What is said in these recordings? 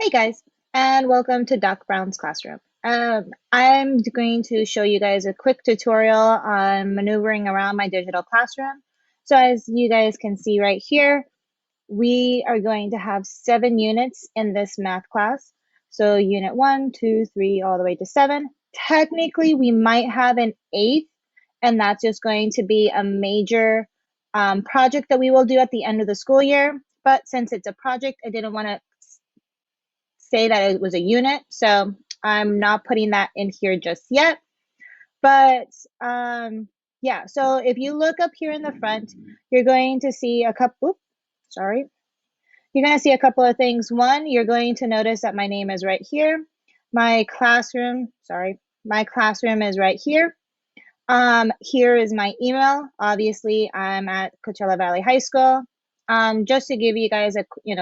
Hey guys, and welcome to Doc Brown's Classroom. I'm going to show you guys a quick tutorial on maneuvering around my digital classroom. So as you guys can see right here, we are going to have 7 units in this math class. So unit 1, 2, 3, all the way to 7. Technically, we might have an 8th, and that's just going to be a major project that we will do at the end of the school year. But since it's a project, I didn't want to say that it was a unit, so I'm not putting that in here just yet. But yeah, so if you look up here in the front, you're going to see a couple, sorry, you're going to see a couple of things. One, you're going to notice that my name is right here. My classroom is right here. Here is my email. Obviously, I'm at Coachella Valley High School. Just to give you guys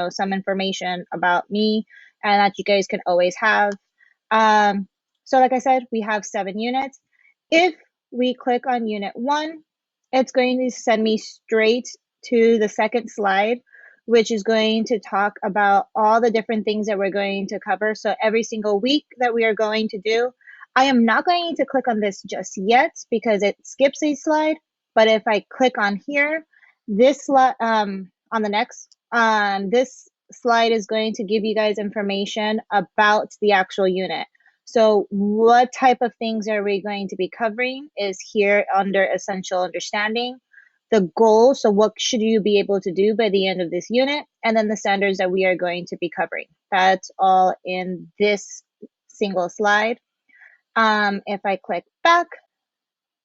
some information about me and that you guys can always have. So like I said, we have 7 units. If we click on unit 1, it's going to send me straight to the second slide, which is going to talk about all the different things that we're going to cover. So every single week that we are going to do. I am not going to click on this just yet because it skips a slide. But if I click on here, this slide on the next, this slide is going to give you guys information about the actual unit. So what type of things are we going to be covering is here under essential understanding. The goal, so what should you be able to do by the end of this unit, and then the standards that we are going to be covering. That's all in this single slide. If I click back,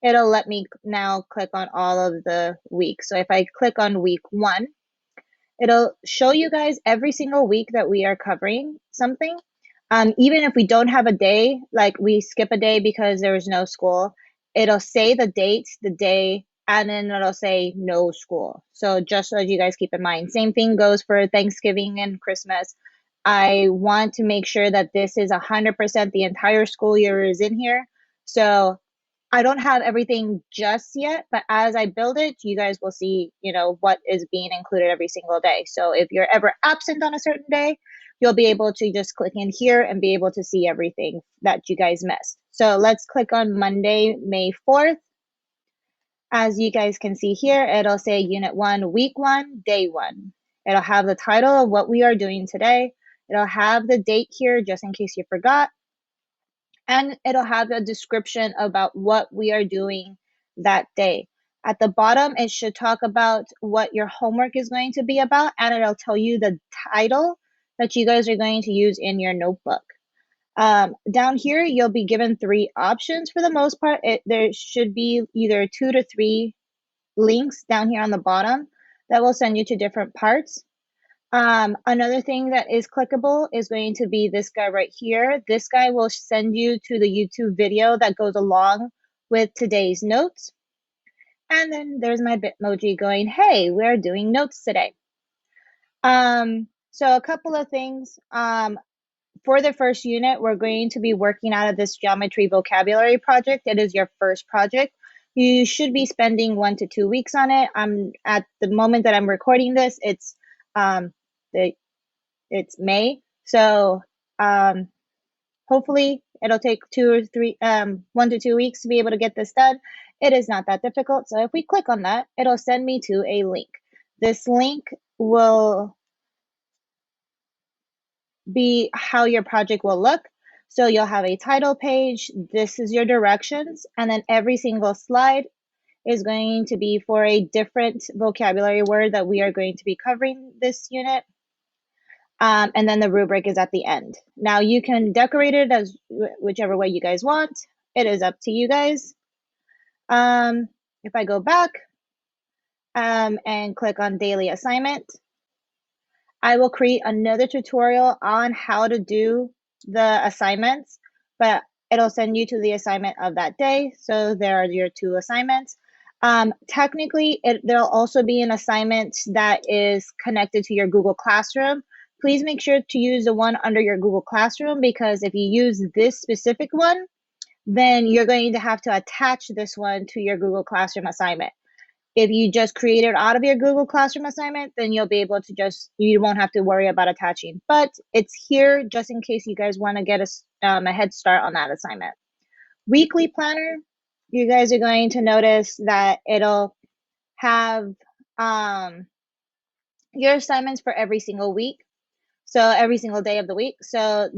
it'll let me now click on all of the weeks. So if I click on week 1, it'll show you guys every single week that we are covering something. Even if we don't have a day, like we skip a day because there was no school, it'll say the date, the day, and then it'll say no school. So just so you guys keep in mind. Same thing goes for Thanksgiving and Christmas. I want to make sure that this is 100% the entire school year is in here. So I don't have everything just yet, but as I build it, you guys will see, what is being included every single day. So if you're ever absent on a certain day, you'll be able to just click in here and be able to see everything that you guys missed. So let's click on Monday, May 4th. As you guys can see here, it'll say Unit 1, Week 1, Day 1. It'll have the title of what we are doing today. It'll have the date here just in case you forgot. And it'll have a description about what we are doing that day. At the bottom, it should talk about what your homework is going to be about, and it'll tell you the title that you guys are going to use in your notebook. Down here, you'll be given 3 options for the most part. There should be either 2 to 3 links down here on the bottom that will send you to different parts. Another thing that is clickable is going to be this guy right here. This guy will send you to the YouTube video that goes along with today's notes. And then there's my Bitmoji going, hey, we're doing notes today. So a couple of things. For the first unit, we're going to be working out of this geometry vocabulary project. It is your first project. You should be spending 1 to 2 weeks on it. At the moment that I'm recording this, it's May. So hopefully it'll take 1 to 2 weeks to be able to get this done. It is not that difficult. So if we click on that, it'll send me to a link. This link will be how your project will look. So you'll have a title page. This is your directions. And then every single slide is going to be for a different vocabulary word that we are going to be covering this unit. And then the rubric is at the end. Now you can decorate it as whichever way you guys want. It is up to you guys. If I go back and click on daily assignment, I will create another tutorial on how to do the assignments, but it'll send you to the assignment of that day. So there are your 2 assignments. Technically, there'll also be an assignment that is connected to your Google Classroom. Please make sure to use the one under your Google Classroom, because if you use this specific one, then you're going to have to attach this one to your Google Classroom assignment. If you just create it out of your Google Classroom assignment, then you'll be able to you won't have to worry about attaching. But it's here just in case you guys want to get a head start on that assignment. Weekly planner, you guys are going to notice that it'll have your assignments for every single week. So every single day of the week. So,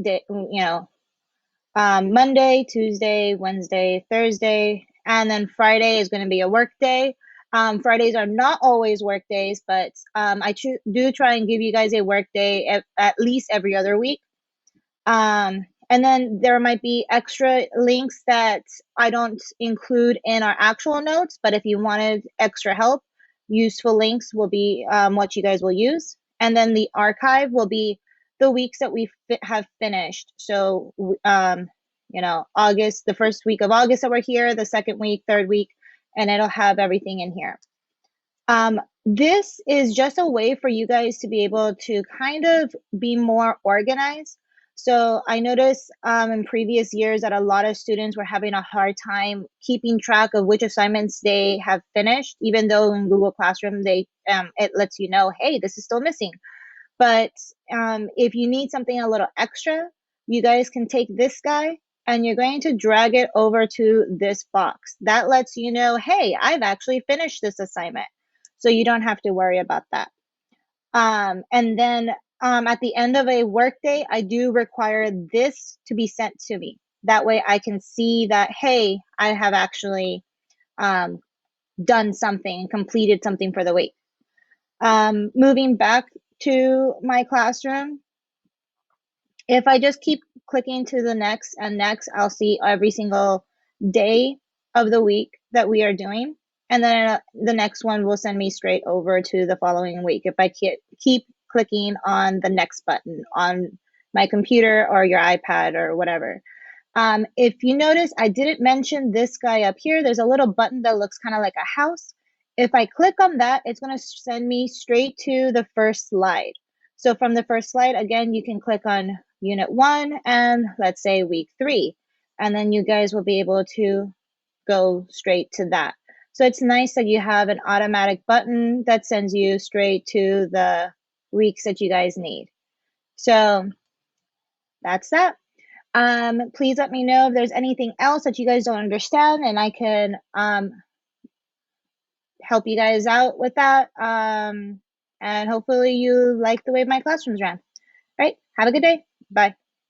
Monday, Tuesday, Wednesday, Thursday, and then Friday is going to be a work day. Fridays are not always work days, but I do try and give you guys a work day at least every other week. And then there might be extra links that I don't include in our actual notes, but if you wanted extra help, useful links will be what you guys will use. And then the archive will be the weeks that we have finished. So, August, the first week of August that we're here, the second week, third week, and it'll have everything in here. This is just a way for you guys to be able to kind of be more organized. So I noticed in previous years that a lot of students were having a hard time keeping track of which assignments they have finished, even though in Google Classroom it lets you know, hey, this is still missing. But if you need something a little extra, you guys can take this guy and you're going to drag it over to this box. That lets you know, hey, I've actually finished this assignment. So you don't have to worry about that. And then at the end of a workday, I do require this to be sent to me. That way I can see that, hey, I have actually done something, completed something for the week. Moving back to my classroom, if I just keep clicking to the next and next, I'll see every single day of the week that we are doing. And then the next one will send me straight over to the following week if I keep clicking on the next button on my computer or your iPad or whatever. If you notice, I didn't mention this guy up here. There's a little button that looks kind of like a house. If I click on that, it's going to send me straight to the first slide. So from the first slide, again, you can click on Unit 1 and let's say week 3. And then you guys will be able to go straight to that. So it's nice that you have an automatic button that sends you straight to the weeks that you guys need. So that's that. Please let me know if there's anything else that you guys don't understand and I can help you guys out with that. And hopefully you like the way my classrooms ran. All right, have a good day. Bye.